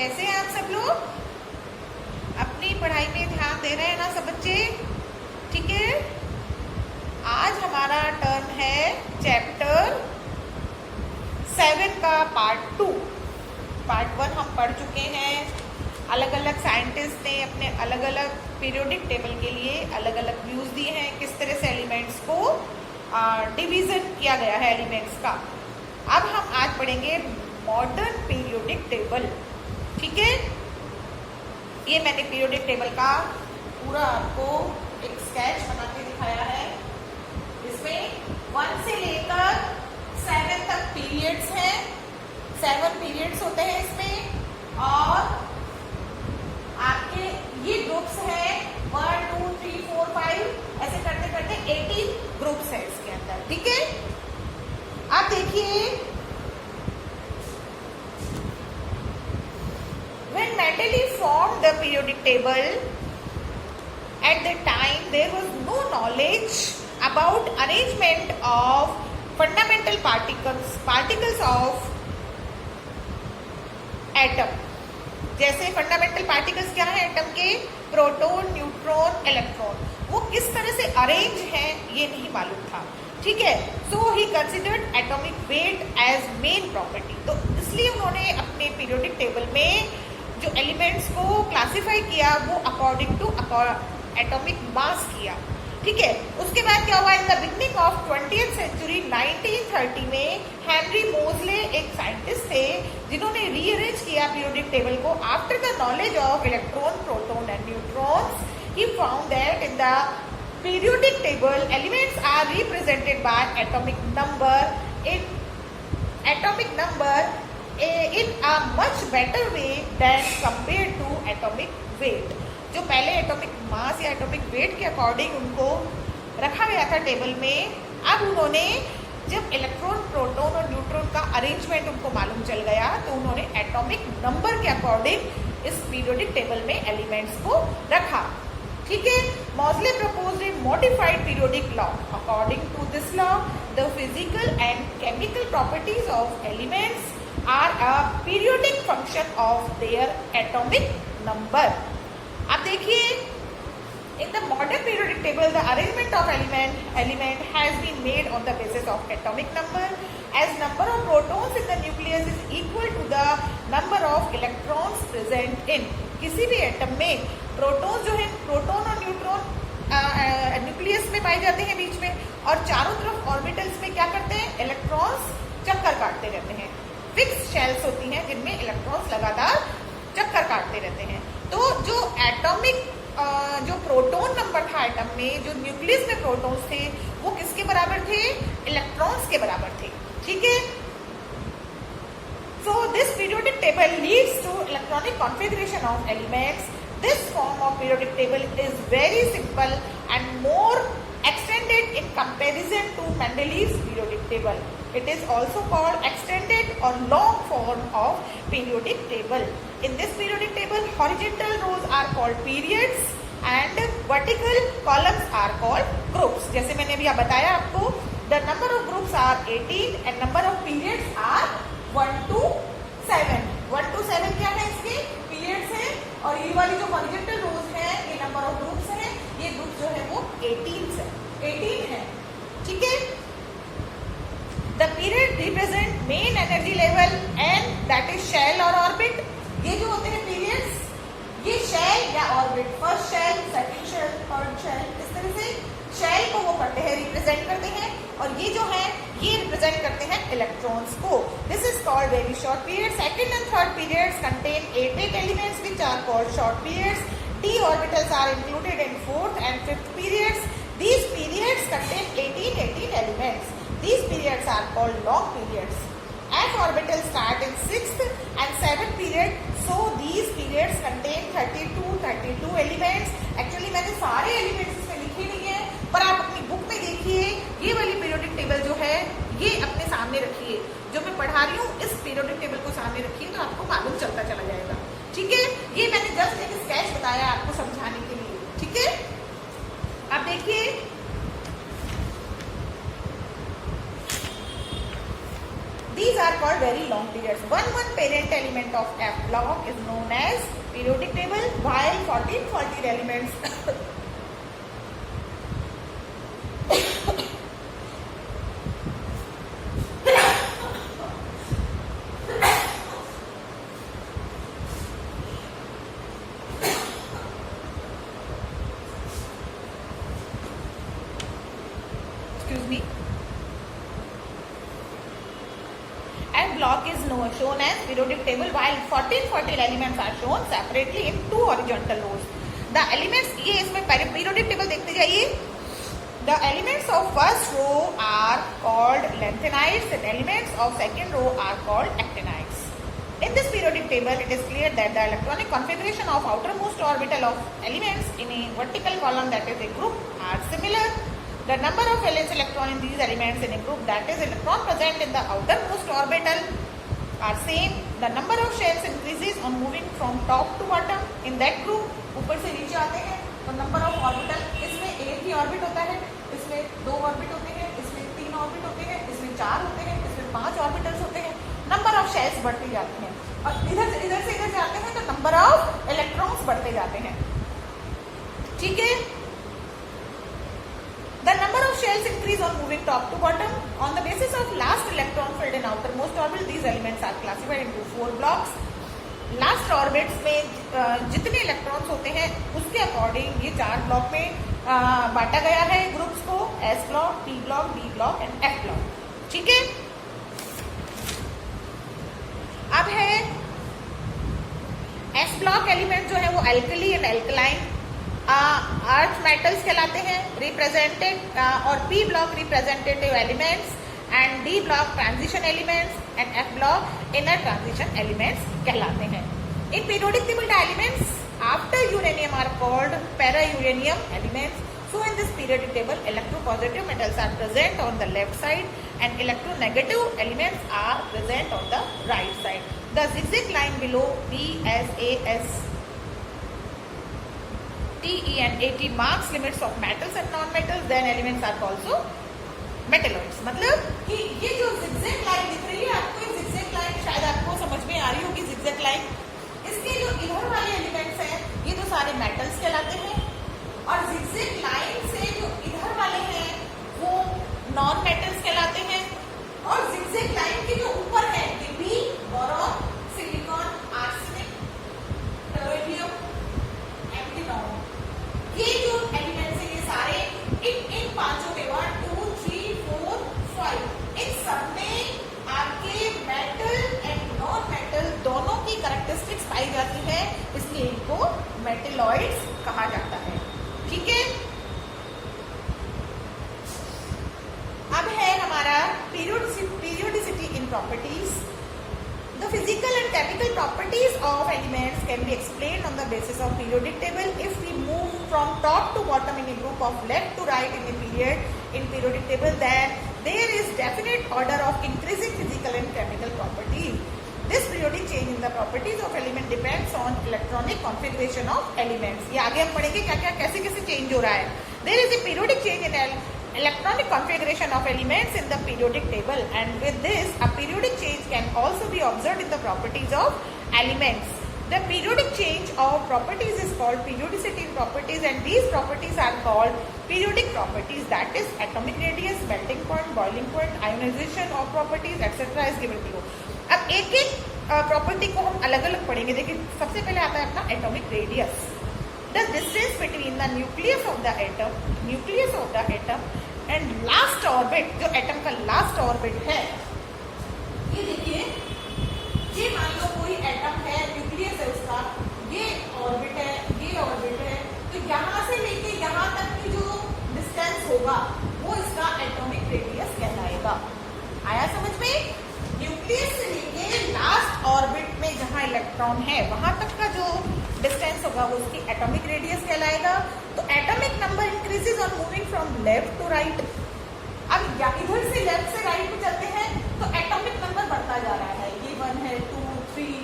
कैसे हैं आप सब लोग? अपनी पढ़ाई में ध्यान दे रहे हैं ना सब बच्चे? ठीक है। आज हमारा टर्न है चैप्टर 7 का पार्ट 2। पार्ट 1 हम पढ़ चुके हैं। अलग अलग साइंटिस्ट ने अपने अलग अलग पीरियोडिक टेबल के लिए अलग अलग व्यूज दिए हैं, किस तरह से एलिमेंट्स को डिवीजन किया गया है एलिमेंट्स का। अब हम आज पढ़ेंगे मॉडर्न पीरियोडिक टेबल। ठीक है। ये मैंने पीरियोडिक टेबल का पूरा आपको एक स्केच बना के दिखाया है। इसमें 1 से लेकर 7 तक पीरियड्स हैं। 7 पीरियड्स होते हैं इसमें, और आपके ये ग्रुप्स हैं 1 2 3 4 5 ऐसे करते करते 18 ग्रुप्स है इसके अंदर। ठीक है। आप देखिए, when Mendeleev formed the periodic table, at that time there was no knowledge about arrangement of fundamental particles of atom। जैसे फंडामेंटल पार्टिकल्स क्या है एटम के? Proton, neutron, electron. वो किस तरह से अरेंज हैं ये नहीं मालूम था। ठीक है। So he considered atomic weight as main property. तो इसलिए उन्होंने अपने पीरियोडिक टेबल में जो एलिमेंट्स को क्लासिफाई किया वो अकॉर्डिंग टू एटॉमिक मास किया। ठीक है। उसके बाद क्या हुआ? In the beginning of 20th century 1930 में हेनरी मोजले एक साइंटिस्ट थे जिन्होंने रीअरेंज किया पीरियोडिक टेबल को। After the knowledge of electron, proton and neutrons, he found that in the periodic table elements are represented by atomic number in a much better way than compared to atomic weight। जो पहले atomic mass या atomic weight के according उनको रखा गया था table में, अब उन्होंने जब इलेक्ट्रॉन, प्रोटॉन और न्यूट्रॉन का अरेंजमेंट उनको मालूम चल गया तो उन्होंने एटॉमिक नंबर के अकॉर्डिंग इस पीरियोडिक टेबल में एलिमेंट्स को रखा। ठीक है। Moseley proposed a modified periodic law. According to this law, the physical and chemical properties of elements are a periodic function of their atomic number। अब देखिए, in the modern periodic table, the arrangement of element has been made on the basis of atomic number, as number of protons in the nucleus is equal to the number of electrons present in। किसी भी atom में proton जो है, proton और neutron nucleus में पाए जाते हैं बीच में, और चारों तरफ ऑर्बिटल्स में क्या करते हैं? इलेक्ट्रॉन्स चक्कर काटते रहते हैं। फिक्स शेल्स होती हैं जिनमें इलेक्ट्रॉन्स लगातार चक्कर काटते रहते हैं। तो जो एटॉमिक जो प्रोटॉन नंबर था एटम में, जो न्यूक्लियस में प्रोटॉन्स थे, वो किसके बराबर थे? इलेक्ट्रॉन्स के बराबर थे। ठीक है। So this periodic table leads to electronic configuration of elements। This form of periodic table is very simple and more extended in comparison to Mendeleev's periodic table। It is also called extended or long form of periodic table। In this periodic table, horizontal rows are called periods and vertical columns are called groups। जैसे मैंने अभी बताया आपको, the number of groups are 18 and number of periods are 1 to 7। 1 to 7 क्या है? इसके periods हैं, और ये वाली जो हॉरिजॉन्टल रोज है ये नंबर ऑफ ग्रुप्स हैं। ये ग्रुप जो है वो 18 है। ठीक है। The period represent main energy level and that is shell और ऑर्बिट। ये जो होते हैं पीरियड्स, ये शेल या orbit, first shell, second shell, third shell, इस तरह से शेल को वो करते हैं, रिप्रेजेंट करते हैं, और ये जो है ये रिप्रेजेंट करते हैं इलेक्ट्रॉन्स को। This is called very short period. Second and third periods contain 8 elements which are called short periods. d orbitals are included in fourth and fifth periods। These periods contain 18 elements। These periods are called long periods। f orbitals start in sixth and seventh period। So these periods contain 32 elements। Actually मैंने सारे elements इसमें लिखे नहीं है, पर आप अपनी book में देखिए, ये वाली पीरियोडिक टेबल जो है ये अपने सामने रखिए। जो मैं पढ़ा रही हूँ इस पीरियोडिक टेबल को सामने रखिए तो आपको मालूम चलता चला जाएगा। ठीक है। ये मैंने जस्ट एक स्केच बताया आपको समझाने के लिए। ठीक है। अब देखिए, these are are called very long periods. One parent element of F block is known as periodic table, while 14 elements block is shown as periodic table, while 14 elements are shown separately in two horizontal rows. The elements, ये इसमें periodic table देखते जाइए. The elements of first row are called lanthanides and elements of second row are called actinides. In this periodic table, it is clear that the electronic configuration of outermost orbital of elements in a vertical column, that is a group, are similar. The number of valence electron in these elements in a group, that is electron present in the outermost orbital, are same. The number of shells increases on moving from top to bottom in that group. ऊपर से नीचे आते हैं तो number of orbital, इसमें एक ही orbit होता है, इसमें 2 ऑर्बिट होते हैं, इसमें 3 ऑर्बिट होते हैं, इसमें 4 होते हैं, इसमें 5 ऑर्बिटल्स होते हैं. नंबर ऑफ शेल्स बढ़ती जाती हैं और इधर से इधर जाते हैं तो नंबर ऑफ इलेक्ट्रॉन्स बढ़ते जाते हैं. ठीक है. The number of shells increase on moving top to bottom. On the basis of last electron filled in outermost orbit, these elements are classified into 4 blocks. Last orbits में जितने electrons होते हैं उसके अकॉर्डिंग ये 4 ब्लॉक में बांटा गया है ग्रुप्स को. S block, P block, D block and F block. ठीक है. अब है S ब्लॉक एलिमेंट जो है वो alkali and alkaline earth metals कहलाते हैं, रिप्रेजेंटेड, और P block representative elements and D block transition elements and F block inner transition elements कहलाते हैं. In periodic table the elements after uranium are called para uranium elements. So in this periodic table, electropositive metals are present on the left side and electronegative elements are present on the right side. The zigzag line below B, S, A, S, T, E and A, T marks limits of metals and non-metals. Then elements are also metalloids. मतलब कि ये जो zigzag line दिख रही है आपको, ये zigzag line शायद आपको समझ में आ रही होगी. zigzag line, इसके जो इधर वाले एलिमेंट्स हैं ये तो सारे मेटल्स कहलाते हैं और zigzag लाइन से जो इधर वाले हैं वो नॉन मेटल्स कहलाते हैं. और zigzag लाइन के जो ऊपर है ये B, बोरॉन, सिलिकॉन, आर्सेनिक, टोरियम, एंटीमोन, ये जो एलिमेंट्स हैं ये सारे इन पांचों में 1, 2, 3, 4, 5 इन सब में आपके मेटल एंड नॉन मेटल दोनों की कैरेक्टरिस्टिक्स पाई जाती है, इसलिए इनको मेटलॉइड्स कहा जाता है. ठीक है. अब है हमारा periodicity in properties. The physical and chemical properties of elements can be explained on the basis of periodic table. If we move from top to bottom in a group of left to right in a period in periodic table, then there is definite order of increasing physical and chemical properties. This periodic change in the properties of element depends on electronic configuration of elements. ये आगे हम पढ़ेंगे क्या क्या कैसे कैसे change हो रहा है. There is a periodic change in electronic configuration of elements in the periodic table, and with this a periodic change can also be observed in the properties of elements. The periodic change of properties is called periodicity properties, and these properties are called periodic properties, that is atomic radius, melting point, boiling point, ionization of properties etc. is given below. अब एक एक property को हम अलग अलग पढ़ेंगे. देखिए सबसे पहले आता है अपना atomic radius. The distance between the nucleus of the atom and last orbit, जो एटम का लास्ट ऑर्बिट है. ये देखिए, ये मान लो कोई एटम है, न्यूक्लियस है उसका, ये ऑर्बिट है, ये ऑर्बिट है, तो यहाँ से लेके यहाँ तक की जो डिस्टेंस होगा वो इसका एटॉमिक रेडियस कहलाएगा. आया समझ में? न्यूक्लियस से लेके लास्ट ऑर्बिट में जहां इलेक्ट्रॉन है वहां तक का जो डिस्टेंस होगा वो उसकी एटॉमिक रेडियस कहलाएगा. तो atomic number increases on moving from left to right. अब इधर से लेफ्ट से राइट में चलते हैं तो एटॉमिक नंबर बढ़ता जा रहा है. ये 1 है, 2, 3,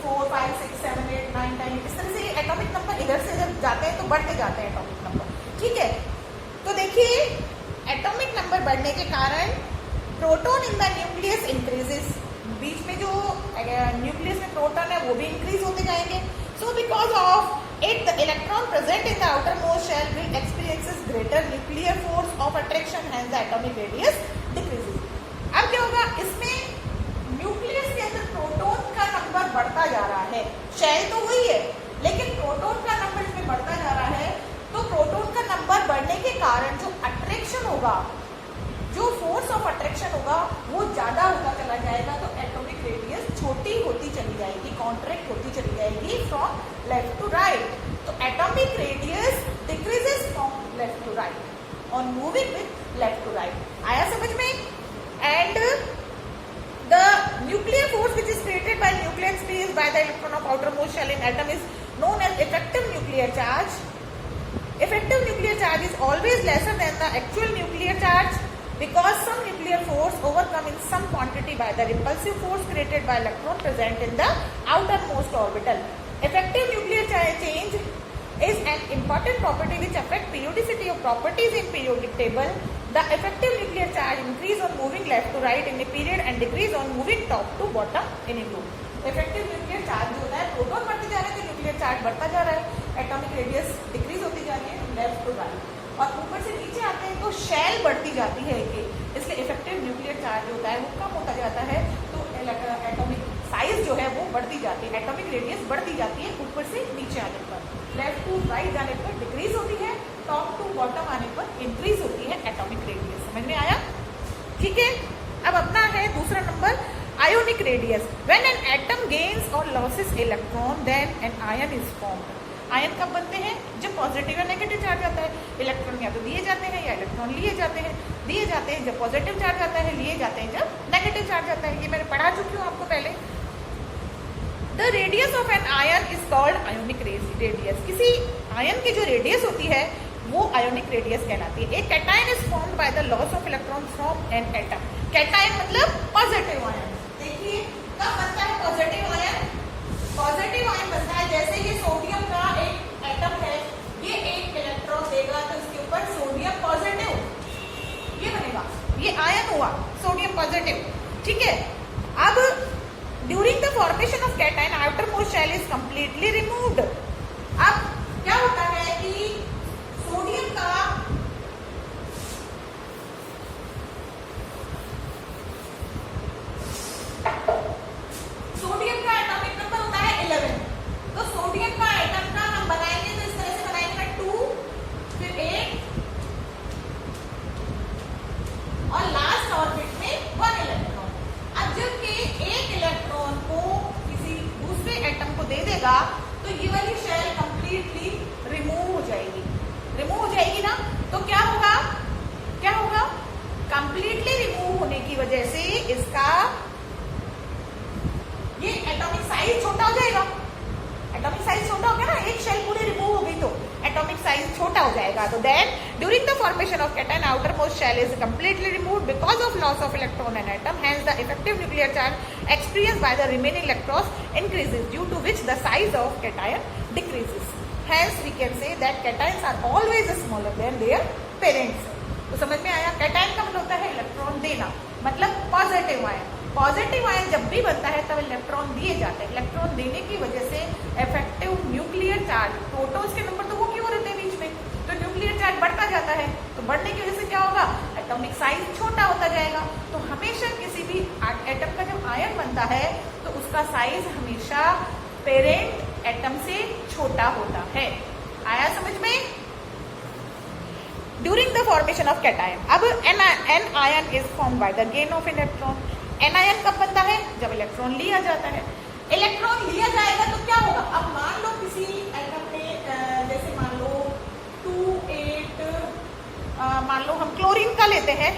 4, 5, 6, 7, 8, 9, 10. इस तरह से एटॉमिक नंबर इधर से जब जाते हैं तो बढ़ते जाते हैं एटॉमिक नंबर. ठीक है. तो देखिए एटॉमिक नंबर बढ़ने के कारण proton in the nucleus increases, बीच में जो न्यूक्लियस में प्रोटॉन है वो भी इंक्रीज होते जाएंगे. So because of it the electron present in the outer most shell will experiences greater nuclear force of attraction, hence the atomic radius decreases. अब क्या होगा, इसमें न्यूक्लियस के अंदर प्रोटॉन का नंबर बढ़ता जा रहा है. शेल तो वही है लेकिन प्रोटॉन का नंबर इसमें बढ़ता जा रहा है. तो प्रोटॉन का नंबर बढ़ने के कारण जो अट्रैक्शन होगा, जो फोर्स ऑफ अट्रैक्शन होगा वो ज्यादा होता चला जाएगा. तो एटॉमिक रेडियस छोटी होती चली जाएगी, कॉन्ट्रैक्ट होती चली जाएगी फ्रॉम लेफ्ट टू राइट. तो atomic radius decreases from left to right on moving with left to right. आया समझ में? And the nuclear force which is created by nuclear experience by the electron of outermost shell in atom is known as effective nuclear charge. Effective nuclear charge is always lesser than the actual nuclear charge because some nuclear force overcome in some quantity by the repulsive force created by electron present in the outermost orbital. Effective nuclear change is an important property which affect periodicity of properties in periodic table. The effective nuclear charge increase on moving left to right in a period and decrease on moving top to bottom in a group. Effective nuclear charge जो होता है, proton बढ़ते जा रहे हैं तो nuclear charge बढ़ता जा रहा है, एटॉमिक रेडियस डिक्रीज होती जा रही है लेफ्ट टू राइट. और ऊपर से नीचे आते हैं तो शेल बढ़ती जाती है इसलिए इफेक्टिव न्यूक्लियर चार्ज जो होता है वो कम होता जाता है. तो एटॉमिक साइज जो है वो बढ़ती जाती है, एटॉमिक रेडियस बढ़ती जाती है. ऊपर से नीचे आने पर, लेफ्ट टू राइट जाने पर डिक्रीज होती है, टॉप टू बॉटम आने पर इंक्रीज होती है एटॉमिक रेडियस. समझ में आया? ठीक है. अब अपना है दूसरा number ionic radius. When an atom gains or loses electron, then an ion is formed. Ion कब बनते हैं? जब पॉजिटिव या नेगेटिव चार्ज आता है. इलेक्ट्रॉन या तो दिए जाते हैं या इलेक्ट्रॉन लिए जाते हैं. दिए जाते हैं जब पॉजिटिव चार्ज आता है, लिए जाते हैं जब नेगेटिव चार्ज आता है. ये मैंने पढ़ा चुकी हूँ आपको पहले. The radius of an ion is called ionic radius. किसी आयन की जो रेडियस होती है वो आयोनिक रेडियस कहलाती है. A cation is formed by the loss of electron from an atom. Cation मतलब पॉजिटिव आयन. देखिए कब बनता है पॉजिटिव आयन? पॉजिटिव आयन बनता है जैसे ये सोडियम का एक एटम है, ये एक इलेक्ट्रॉन देगा तो इसके ऊपर सोडियम पॉजिटिव ये बनेगा, ये आयन हुआ सोडियम पॉजिटिव. ठीक है. अब during the formation of cation outer most shell is completely removed. अब क्या होता है कि सोडियम का एटॉमिक नंबर होता है 11. तो सोडियम का एटम का हम बनाएंगे तो इस तरह से बनाएंगे 2 फिर 8 और लास्ट ऑर्बिट में 1 इलेक्ट्रॉन. अब जब के एक इलेक्ट्रॉन को किसी दूसरे एटम को दे देगा तो ये वाली शेल कंप्लीटली रिमूव हो जाएगी. रिमूव हो जाएगी ना. तो क्या होगा? क्या होगा? कंप्लीटली रिमूव होने की वजह से इसका ये एटॉमिक साइज छोटा हो जाएगा. एटॉमिक साइज छोटा हो गया ना, एक शेल पूरी रिमूव हो गई तो एटॉमिक साइज छोटा हो जाएगा. तो then during the formation of cation outer most shell is completely removed because of loss of electron and atom, hence the effective nuclear charge experienced by the remaining electrons increases due to which the size of cation decreases. Hence we can say that cations are always smaller than their parents. तो समझ में आया? Cation का मतलब होता है electron देना, मतलब पॉजिटिव आयन. पॉजिटिव आयन जब भी बनता है तब इलेक्ट्रॉन दिए जाते हैं. इलेक्ट्रॉन देने की वजह से इफेक्टिव न्यूक्लियर चार्ज, प्रोटॉन्स के नंबर तो वो क्यों रहते हैं बीच में, तो न्यूक्लियर चार्ज बढ़ता जाता है. तो बढ़ने की वजह से क्या होगा? एटॉमिक साइज छोटा होता जाएगा. तो हमेशा किसी भी एटम का जब आयन बनता है तो उसका साइज हमेशा पेरेंट एटम से छोटा होता है. आया समझ में? During the formation of cation, अब an ion is form by the gain of electron. Anion कब बनता है? जब इलेक्ट्रॉन लिया जाता है. इलेक्ट्रॉन लिया जाएगा तो क्या होगा? अब मान लो किसी एटम में जैसे मान लो 2 8 मान लो हम क्लोरीन का लेते हैं,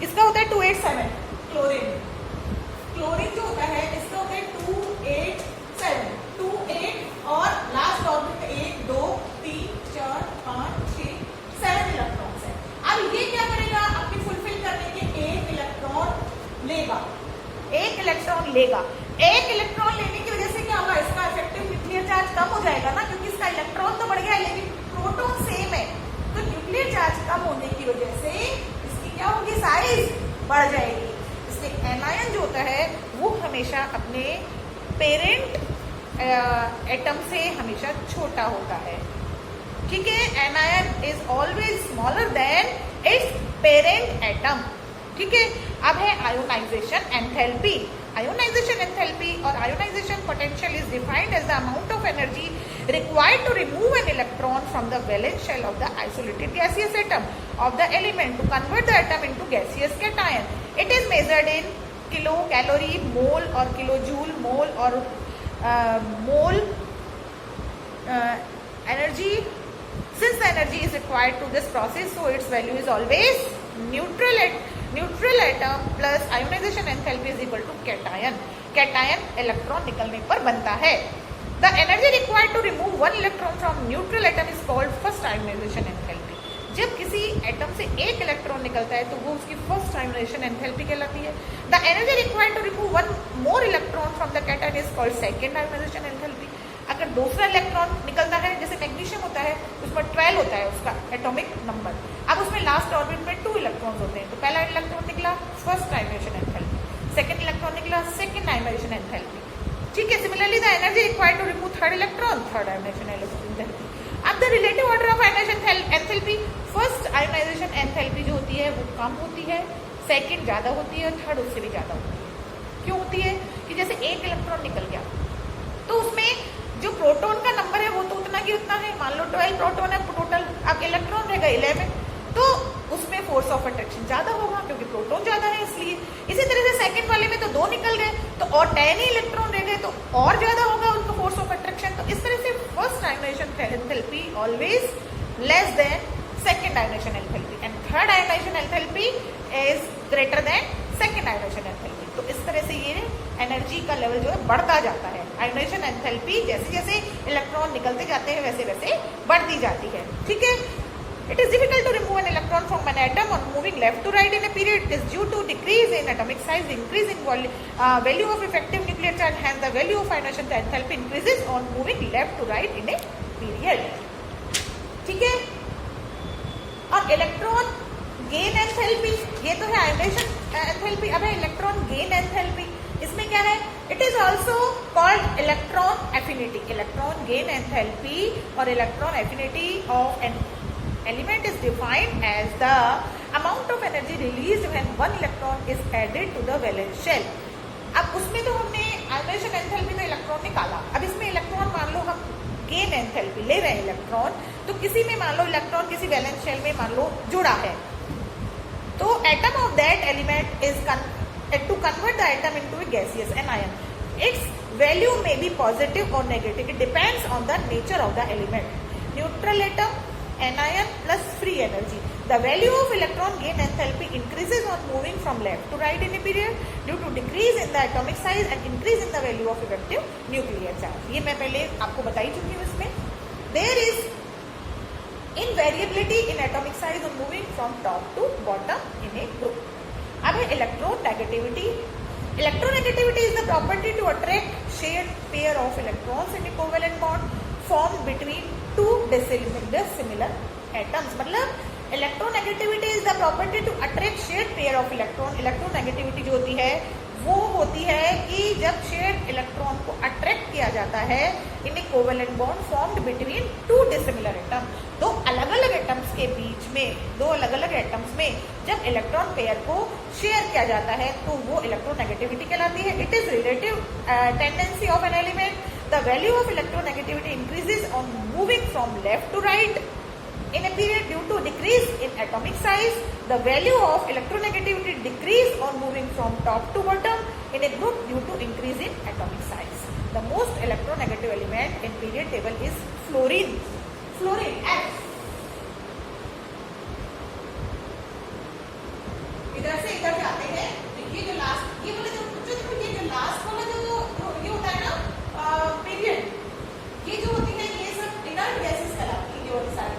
इसका होता है 287 क्लोरीन. क्लोरीन जो होता है इसका होता है 287 2 8 और लास्ट ऑर्बिट में 1 2 3 4 5 6 7 इलेक्ट्रॉन्स है. अब ये क्या करेगा? अपनी फुलफिल करने के एक इलेक्ट्रॉन लेगा. एक इलेक्ट्रॉन लेगा. एक इलेक्ट्रॉन लेने की वजह से क्या होगा? इसका इफेक्टिव न्यूक्लियर चार्ज कम हो जाएगा ना, क्योंकि इसका इलेक्ट्रॉन तो बढ़ गया है लेकिन प्रोटॉन सेम है. तो न्यूक्लियर चार्ज कम होने की वजह से इसकी क्या होगी? साइज बढ़ जाएगी. इसलिए एनायन जो होता है हमेशा अपने पेरेंट एटम से हमेशा छोटा होता है, ठीक है। Anion is always smaller than its parent atom, ठीक है। अब है आयोनाइजेशन एंथैल्पी। आयोनाइजेशन एंथैल्पी और ionization potential is defined as the amount of energy required to remove an electron from the valence shell of the isolated gaseous atom of the element to convert the atom into gaseous cation. It is measured in kilo, calorie, mole or kilojoule, mole or mole energy. Since the energy is required to this process, so its value is always neutral atom plus ionization enthalpy is equal to cation. Cation electron निकलने पर बनता है। The energy required to remove one electron from neutral atom is called first ionization enthalpy. जब किसी atom से एक electron निकलता है तो वो उसकी फर्स्ट आयोनाइजेशन एंथैल्पी कहलाती है। The energy required to remove one more electron from the cation is called second ionization enthalpy. अगर दूसरा इलेक्ट्रॉन निकलता है, जैसे मैग्नीशियम होता है, उसमें 12 होता है उसका एटॉमिक नंबर, अब उसमें लास्ट ऑर्बिट में 2 इलेक्ट्रॉन्स होते हैं, तो पहला इलेक्ट्रॉन निकला first ionization enthalpy, second electron निकला सेकंड आयोनाइजेशन एंथैल्पी, ठीक है। Similarly the energy required to remove third electron, third ionization enthalpy. अब the relative order of ionization enthalpy, first ionization enthalpy जो होती है वो कम होती है, सेकंड ज्यादा होती है, थर्ड उससे भी ज्यादा होती है। क्यों होती है कि जैसे एक इलेक्ट्रॉन निकल गया तो उसमें जो प्रोटॉन का नंबर है वो तो उतना की उतना है, मान लो 12 प्रोटॉन है टोटल, अब इलेक्ट्रॉन रहेगा 11, तो उसमें फोर्स ऑफ अट्रैक्शन ज्यादा होगा क्योंकि प्रोटॉन ज्यादा है इसलिए। इसी तरह से सेकंड वाले में तो 2 निकल गए तो और 10 ही इलेक्ट्रॉन रह गए तो और ज्यादा होगा उनका फोर्स ऑफ अट्रैक्शन। तो इस तरह से first ionization enthalpy always less than second ionization enthalpy and third ionization enthalpy is greater than second ionization enthalpy. तो इस तरह से ये एनर्जी का लेवल जो है बढ़ता जाता है। आयोनाइजेशन एंथैल्पी जैसे जैसे इलेक्ट्रॉन निकलते जाते हैं वैसे वैसे बढ़ती जाती है, ठीक है। It is difficult to remove an electron from an atom on moving left to right in a period. It is due to decrease in atomic size, increase in value of effective nuclear charge, hence the value of ionization enthalpy increases on moving left to right in a period. ठीक है। और electron gain enthalpy, ये तो है ionization enthalpy. अब है electron gain enthalpy, इसमें क्या है, it is also called electron affinity. Electron gain enthalpy और electron affinity of an element is defined as the amount of energy released when one electron is added to the valence shell. अब उसमें तो हमने ionisation enthalpy में electron निकाला, अब इसमें electron मान लो हम गेन एंथैल्पी ले रहे हैं इलेक्ट्रॉन, तो किसी में मान लो इलेक्ट्रॉन किसी वैलेंस शेल में मान लो जुड़ा है, तो atom of that element is to convert the atom into a gaseous anion. Its value may be positive or negative. It depends on the nature of the element. Neutral atom, anion plus free energy. The value of electron gain enthalpy increases on moving from left to right in a period due to decrease in the atomic size and increase in the value of effective nuclear charge. ये मैं पहले आपको बता ही चुकी हूँ इसमें। There is invariability in atomic size on moving from top to bottom in a group. अब है electronegativity. Electronegativity is the property to attract shared pair of electrons in a covalent bond formed between two dissimilar atoms. मतलब electronegativity is the property to attract shared pair of electron. Electronegativity जो होती है वो होती है कि जब shared electron को अट्रैक्ट किया जाता है in a covalent bond formed between 2 dissimilar atom, 2 अलग अलग एटम्स के बीच में, 2 अलग अलग एटम्स में जब इलेक्ट्रॉन पेयर को शेयर किया जाता है तो वो इलेक्ट्रोनेगेटिविटी कहलाती है। It is relative tendency of an element. The value of electronegativity increases on moving from left to right in a period due to decrease in atomic size. The value of electronegativity decrease on moving from top to bottom in a group due to increase in atomic size. The most electronegative element in period table is fluorine. Fluorine F. इधर से इधर जाते हैं, ये जो last, ये वाला जो लास्ट वाला जो ये होता है ना पीरियड, ये जो होती है ये सब इनर्ट गैसेस कहलाती है। ये सारी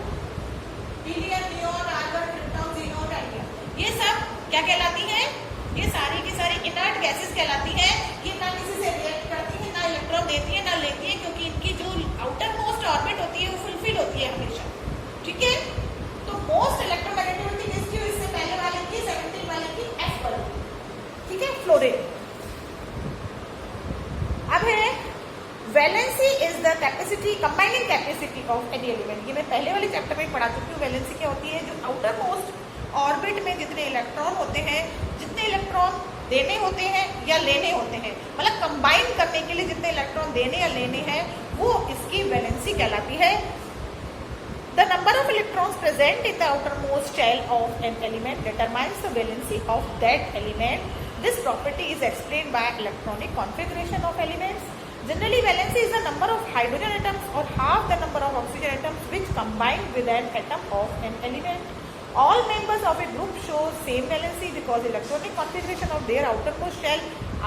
helium, neon, argon, krypton, xenon, radium, ये सब क्या कहलाती है, ये सारी की सारी इनर्ट गैसेस कहलाती है। ये ना किसी से रिएक्ट करती है, ना इलेक्ट्रॉन देती है, ना लेती है, क्योंकि इनकी जो आउटर मोस्ट ऑर्बिट होती है वो फुलफिल होती है हमेशा, ठीक है। तो मोस्ट इलेक्ट्रोनेगेटिविटी किसकी, इससे पहले वाले की 17 वाले की F वाली, ठीक है, fluorine. Valency of any element. ये मैं पहले वाले चैप्टर में पढ़ा चुकी हूँ। वैलेंसी क्या होती है? जो आउटर मोस्ट ऑर्बिट में जितने इलेक्ट्रॉन होते हैं, जितने इलेक्ट्रॉन देने होते हैं या लेने होते हैं, मतलब कंबाइन करने के लिए जितने इलेक्ट्रॉन देने या लेने हैं, वो इसकी वैलेंसी कहलाती है। The number of electrons present in the outermost shell of an element determines the valency of that element. This property is explained by electronic configuration of elements. Generally, valency is the number of hydrogen atoms or half the number of oxygen atoms which combine with an atom of an element. All members of a group show same valency because electronic configuration of their outermost shell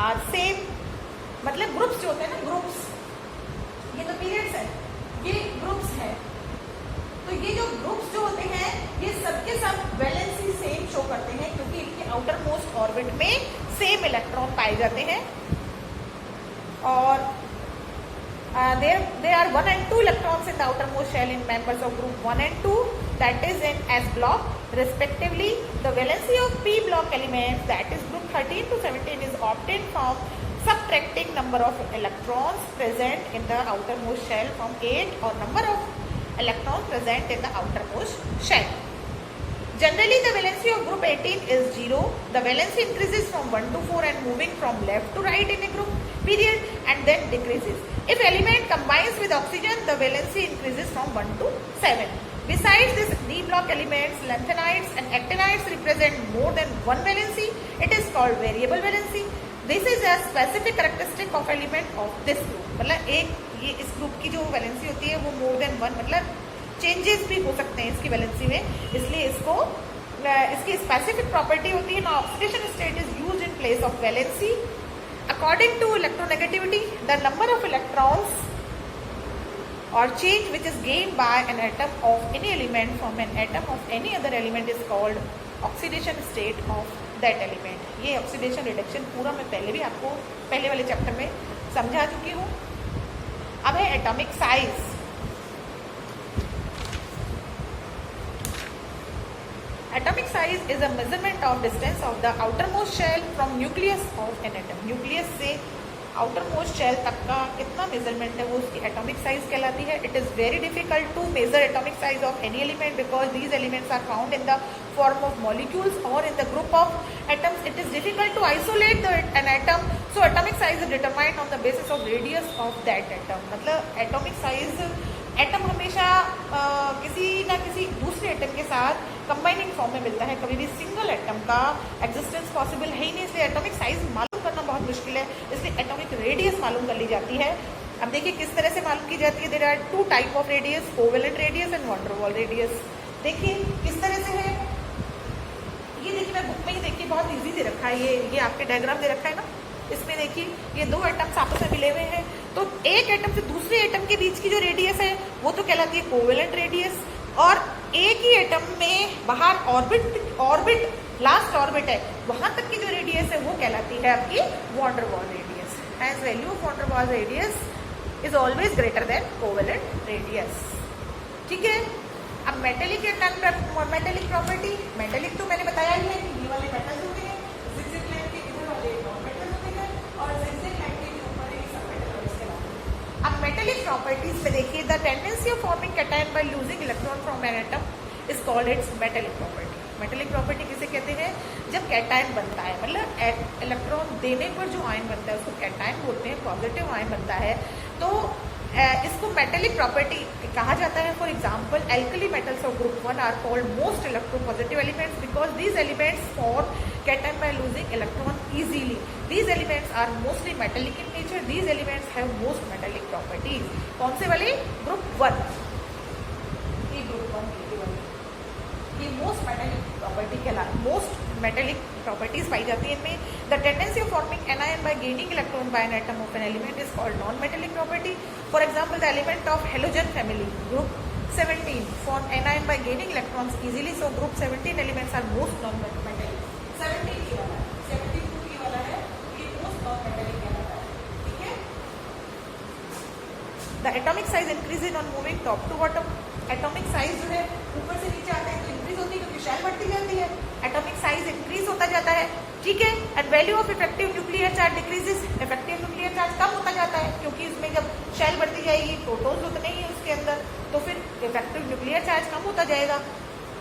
are same. मतलब groups जो होते हैं ना, groups, ये तो periods है, ये groups है। तो ये जो ग्रुप्स जो होते हैं, ये सबके सब वैलेंसी सेम शो करते हैं क्योंकि इनके आउटर मोस्ट ऑर्बिट में सेम इलेक्ट्रॉन पाए जाते हैं। और there are 1 and 2 electrons in the outermost shell in members of group 1 and 2, that is in S block respectively. The valency of P block elements, that is group 13 to 17, is obtained from subtracting number of electrons present in the outermost shell from 8 or number of electrons present in the outermost shell. Generally, the valency of group 18 is 0. The valency increases from 1 to 4 and moving from left to right in a group period and then decreases. If element combines with oxygen, the valency increases from 1 to 7. Besides this, D block elements, lanthanides and actinides represent more than one valency. It is called variable valency. This is a specific characteristic of element of this group. मतलब एक ये इस group की जो valency होती है वो more than one, मतलब चेंजेस भी हो सकते हैं इसकी वैलेंसी में, इसलिए इसको इसकी स्पेसिफिक प्रॉपर्टी होती है ना, oxidation state is used in place of valency. According to electronegativity, the number of electrons or change which is gained by an atom of any element from an atom of any other element is called oxidation state of that element. ये oxidation reduction पूरा मैं पहले भी आपको पहले वाले chapter में समझा चुकी हूँ। अब है atomic size. Atomic size is a measurement of distance of the outermost shell from nucleus of an atom. Nucleus से आउटर मोस्ट शेल तक का कितना मेजरमेंट है वो उसकी एटॉमिक साइज कहलाती है। It is very difficult to measure atomic size of any element because these elements are found in the form of molecules और in the group of atoms. It is difficult to isolate an atom, so atomic size is determined on the basis of radius of that atom. मतलब atomic size, atom हमेशा किसी ना किसी दूसरे atom के साथ combining form में मिलता है, कभी भी सिंगल एटम का एग्जिस्टेंस पॉसिबल है ही नहीं, इसलिए एटॉमिक साइज मालूम करना बहुत मुश्किल है, इसलिए एटॉमिक रेडियस मालूम कर ली जाती है। अब देखिए किस तरह से मालूम की जाती है। There are 2 type of radius, covalent radius and van der Waals radius. देखिए किस तरह से है, ये देखिए मैं बुक में ही देखिए बहुत ईजी दे रखा है, ये आपके डायग्राम दे रखा है ना, इसमें देखिए ये 2 एटम्स आपस में मिले हुए हैं, तो एक एटम से दूसरे एटम के बीच की जो रेडियस है वो तो कहलाती है कोवेलेंट रेडियस, और एक ही एटम में बाहर ऑर्बिट लास्ट ऑर्बिट है वहां तक की जो रेडियस है वो कहलाती है आपकी van der Waals radius. Hence value of van der Waals radius is always greater than covalent radius. ठीक है, अब metallic and non metallic property. Metallic तो मैंने बताया ही है कि ये वाले मेटल्स होते हैं, जिगजैग लाइन के इधर वाले नॉन मेटल होते हैं और जिगजैग लाइन के ऊपर एक सब मेटल और इसके अलावा। अब मेटेलिक प्रॉपर्टीज में देखिए, the tendency of forming cation by losing electron from an atom is called its metallic property. Metallic property किसे कहते हैं? जब कैटायन बनता है, मतलब इलेक्ट्रॉन देने पर जो आयन बनता है उसको कैटायन बोलते हैं, पॉजिटिव आयन बनता है, तो इसको मेटेलिक प्रॉपर्टी कहा जाता है। For example, alkali metals of group 1 are called most electropositive elements because these elements form cation by losing electron easily. These elements are mostly metallic in nature. These elements have most metallic properties. कौन से वाले? Group 1, ये group 1 ये most metallic property कहलाती, most metallic properties पाई जाती है इनमें। The tendency of forming anion by gaining electron by an atom of N element is called non metallic property. For example, the element of halogen family group 17 form anion by gaining electrons easily, so group 17 elements are most non metallic. 17 की वाला है, 72 की वाला है, ये most non metallic कहलाता है। ठीक है, the atomic size increases on moving top to bottom. Atomic size जो है ऊपर से नीचे आता है तो इंक्रीज होती है क्योंकि शेल बढ़ती जाती है, एटॉमिक साइज इंक्रीज होता जाता है। ठीक है, and value of effective nuclear charge decreases. Effective nuclear charge कम होता जाता है क्योंकि उसमें जब शेल बढ़ती जाएगी प्रोटॉन्स उतने ही उसके अंदर, तो न्यूक्लियर चार्ज कम होता जाएगा.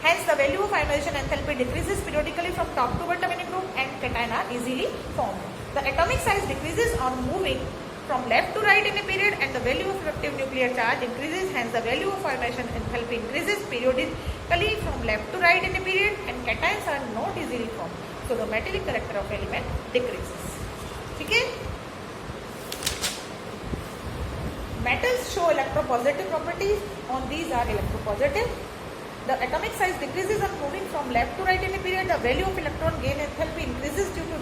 Hence the value of ionization enthalpy decreases periodically from top to bottom in a group and cation are easily formed. The atomic size decreases on moving from left to right in a period and the value of effective nuclear charge increases. Hence the value of ionization enthalpy increases periodically from left to right in a period and cations are not easily formed. So the metallic character of element decreases. ठीक है. Metals show electropositive properties. On these are electropositive. The atomic size decreases on moving from left to right in a period. The value of electron gain enthalpy increases due to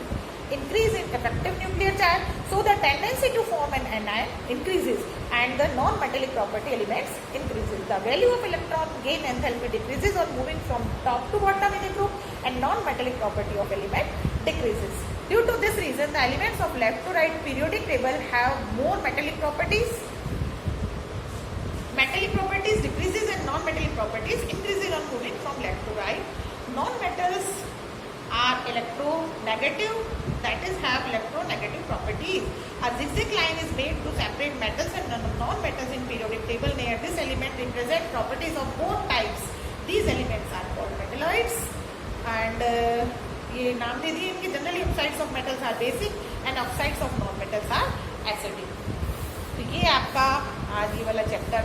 increase in effective nuclear charge. So the tendency to form an anion increases and the non-metallic property elements increases. The value of electron gain enthalpy decreases on moving from top to bottom in a group and non-metallic property of element decreases. Due to this reason, the elements of left to right periodic table have more metallic properties. Metallic properties decreases and non-metallic properties increases on moving from left to right. Non-metals are electronegative, that is have electronegative properties. A zigzag line is made to separate metals and non-metals in periodic table. Near this element represent properties of both types. These elements are called metalloids and ये नाम दे दिए इनके. Generally oxides of metals are basic and oxides of non metals are acidic. तो ये आपका आज ये वाला चैप्टर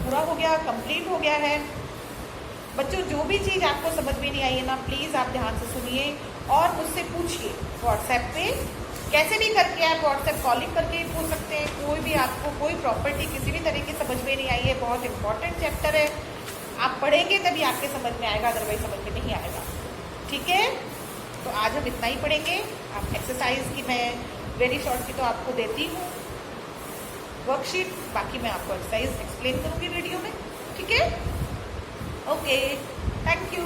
पूरा हो गया, कंप्लीट हो गया है. बच्चों जो भी चीज़ आपको समझ में नहीं आई है ना, प्लीज़ आप ध्यान से सुनिए और मुझसे पूछिए व्हाट्सएप पे. कैसे भी करके आप व्हाट्सएप कॉलिंग करके पूछ सकते हैं. कोई भी आपको कोई प्रॉपर्टी किसी भी तरह की समझ में नहीं आई है, बहुत इंपॉर्टेंट चैप्टर है. आप पढ़ेंगे तभी आपके समझ में आएगा, अदरवाइज समझ में नहीं आएगा. ठीक है, तो आज हम इतना ही पढ़ेंगे. आप एक्सरसाइज की मैं वेरी शॉर्ट की तो आपको देती हूँ वर्कशीट, बाकी मैं आपको एक्सरसाइज एक्सप्लेन करूँगी वीडियो में. ठीक है, ओके, थैंक यू.